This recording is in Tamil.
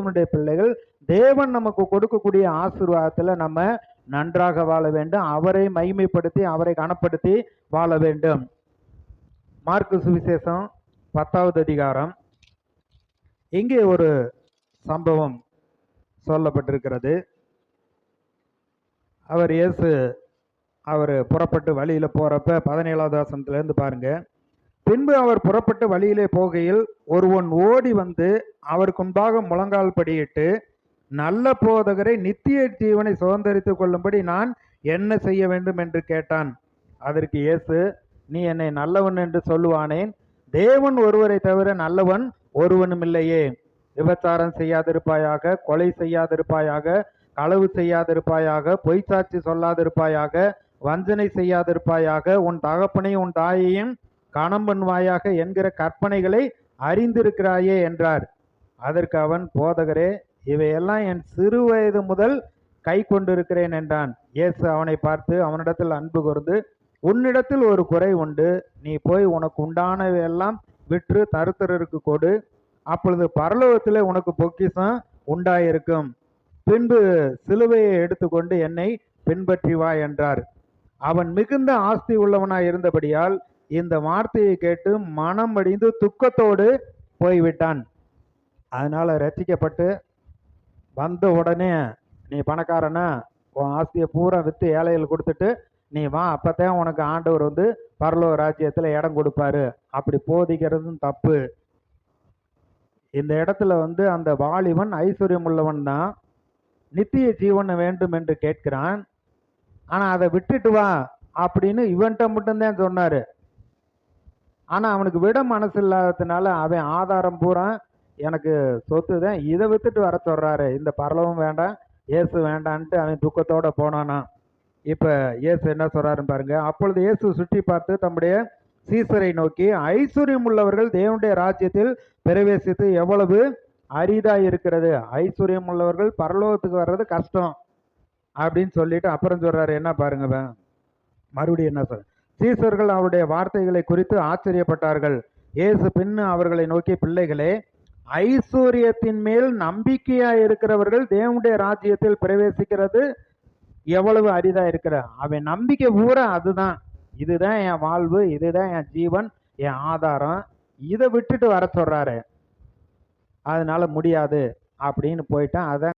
தேவனுடைய பிள்ளைகள். தேவன் நமக்கு கொடுக்கக்கூடிய ஆசீர்வாதத்துல நம்ம நன்றாக வாழ வேண்டும். அவரை மகிமைப்படுத்தி அவரை கனப்படுத்தி வாழ வேண்டும். மார்க்கு சுவிசேஷம் 10வது அதிகாரம். இங்கே ஒரு சம்பவம் சொல்லப்பட்டிருக்கிறது. இயேசு புறப்பட்டு வழியில போறப்ப 17வது வசனத்திலிருந்து பாருங்க. பின்பு அவர் புறப்பட்டு வழியிலே போகையில் ஒருவன் ஓடி வந்து அவருக்கு முன்பாக முழங்கால் படியிட்டு, நல்ல போதகரை, நித்திய ஜீவனை சுதந்தரித்துக் கொள்ளும்படி நான் என்ன செய்ய வேண்டும் என்று கேட்டான். அதற்கு இயேசு, நீ என்னை நல்லவன் என்று சொல்லுவானேன்? தேவன் ஒருவரை தவிர நல்லவன் ஒருவனும் இல்லையே. விபச்சாரம் செய்யாதிருப்பாயாக, கொலை செய்யாதிருப்பாயாக, களவு செய்யாதிருப்பாயாக, பொய்ச்சாட்சி சொல்லாதிருப்பாயாக, வஞ்சனை செய்யாதிருப்பாயாக, உன் தகப்பனையும் உன் தாயையும் கனம் பண்ணுவாயாக என்கிற கற்பனைகளை அறிந்திருக்கிறாயே என்றார். அதற்கு அவன், போதகரே, இவையெல்லாம் என் சிறு வயது முதல் கை கொண்டிருக்கிறேன் என்றான். இயேசு அவனை பார்த்து அவனிடத்தில் அன்பு கூர்ந்து, உன்னிடத்தில் ஒரு குறை உண்டு. நீ போய் உனக்கு உண்டானவையெல்லாம் விற்று தரித்திரருக்கு கொடு, அப்பொழுது பரலோகத்திலே உனக்கு பொக்கிஷம் உண்டாயிருக்கும். பின்பு சிலுவையை எடுத்துக்கொண்டு என்னை பின்பற்றி வா என்றார். அவன் மிகுந்த ஆஸ்தி உள்ளவனாய் இருந்தபடியால் இந்த வார்த்தையை கேட்டு மனம் அடிந்து துக்கத்தோடு போய்விட்டான். அதனால ரட்சிக்கப்பட்டு வந்த உடனே, நீ பணக்காரனா, உன் ஆஸ்தியை பூரா வித்து ஏழைகள் கொடுத்துட்டு நீ வா, அப்பதான் உனக்கு ஆண்டவர் பரலோக ராஜ்யத்துல இடம் கொடுப்பாரு. அப்படி போதிக்கிறதும் தப்பு. இந்த இடத்துல அந்த வாலிபன் ஐஸ்வர்யம் உள்ளவன் தான், நித்திய ஜீவன் வேண்டும் என்று கேட்கிறான். ஆனா அதை விட்டுட்டு வா அப்படின்னு இவன்கிட்ட மட்டும்தான் சொன்னாரு. ஆனா அவனுக்கு விட மனசு இல்லாததுனால அவன் ஆதாரம் பூரா எனக்கு சொத்து தான், இதை வித்துட்டு வர சொல்றாரு, இந்த பரலவும் வேண்டாம் இயேசு வேண்டான்ட்டு அவன் துக்கத்தோட போனானா. இப்ப இயேசு என்ன சொல்றாருன்னு பாருங்க. அப்பொழுது இயேசு சுற்றி பார்த்து தம்முடைய சீசரை நோக்கி, ஐஸ்வர்யம் உள்ளவர்கள் தேவனுடைய ராஜ்யத்தில் பிரவேசித்து எவ்வளவு அரிதா இருக்கிறது. ஐஸ்வர்யம் உள்ளவர்கள் பரலோகத்துக்கு வர்றது கஷ்டம் அப்படின்னு சொல்லிட்டு அப்புறம் சொல்றாரு. என்ன பாருங்க, மறுபடியும் என்ன சொல்ற, சீசர்கள் அவருடைய வார்த்தைகளை குறித்து ஆச்சரியப்பட்டார்கள். இயேசு பின்னு அவர்களை நோக்கி, பிள்ளைகளே, ஐஸ்வர்யத்தின் மேல் நம்பிக்கையா இருக்கிறவர்கள் தேவனுடைய ராஜ்யத்தில் பிரவேசிக்கிறது எவ்வளவு அரிதா இருக்கிற. அவன் நம்பிக்கை பூரா அதுதான், இதுதான் என் வாழ்வு, இதுதான் என் ஜீவன், என் ஆதாரம், இதை விட்டுட்டு வர சொல்றாரு. அதனால முடியாது அப்படின்னு போயிட்டான். அதான்